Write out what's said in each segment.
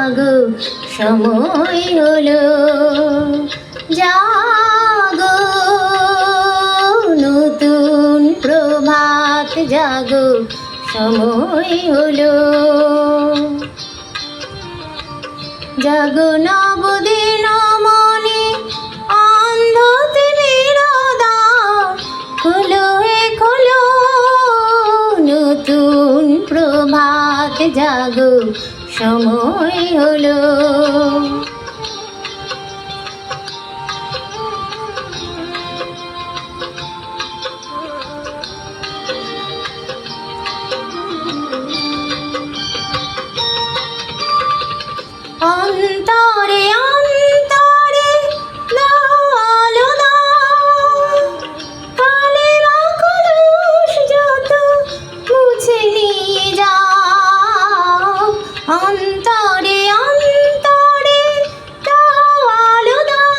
জাগো সময় হলো, জাগো নতুন প্রভাত জাগো সময় হলো, জাগো নবদিন মনে অন্ধ তিমির দ্বার, খোলো হে খোলো নতুন প্রভাত জাগো সময় হলো। অন্তরে অন্তরে দাও আলো দাও, কালেমা কলুষ যত মুছে নিয়ে যাও। অন্তরে অন্তরে দাও আলো দাও,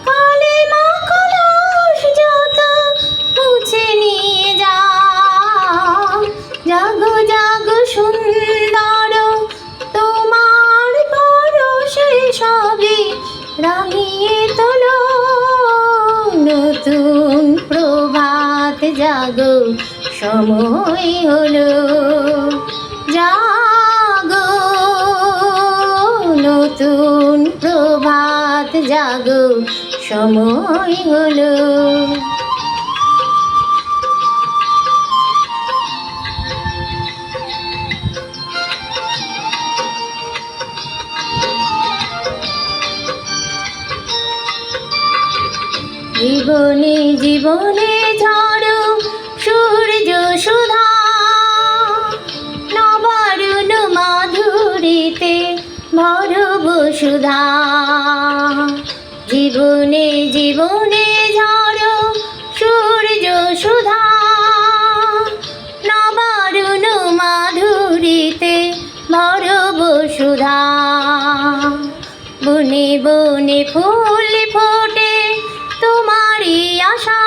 কালেমা কলুষ যত মুছে নিয়ে যাও। জাগো জাগো সুন্দর তোমার পরশে সবে রাঙিয়ে তোলো, নতুন প্রভাত জাগো সময় হলো, জাগো নতুন প্রভাত জাগো সময় হলো। জীবনে জীবনে ঝড়ো সূর্য সুধা, নবারুণ মাধুরীতে ভরব সুধা। জীবনে জীবনে ঝড়ো সূর্য সুধা, নবারুণ মাধুরীতে ভরব সুধা। বনে বনে ফুল ফোটে তোমারই আশা,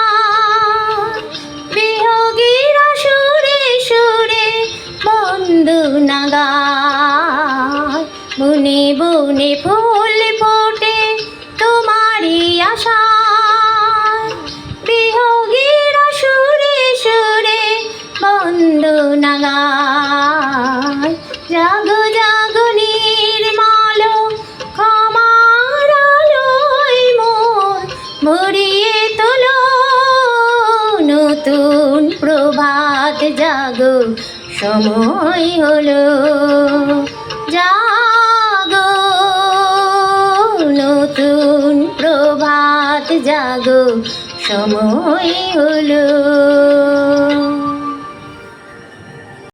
বিয়োগীর সুরে সুরে বন্দনা গায়। বনে বনে ফুল ফোটে তোমারই আশা, বিয়োগীর সুরে সুরে বন্দনা গায়। জাগো জাগো নির্মল ক্ষমার আলোয় মন ভরিয়ে তোলো, নতুন প্রভাত জাগো সময় হলো, জাগো নতুন প্রভাত জাগো সময় হলো।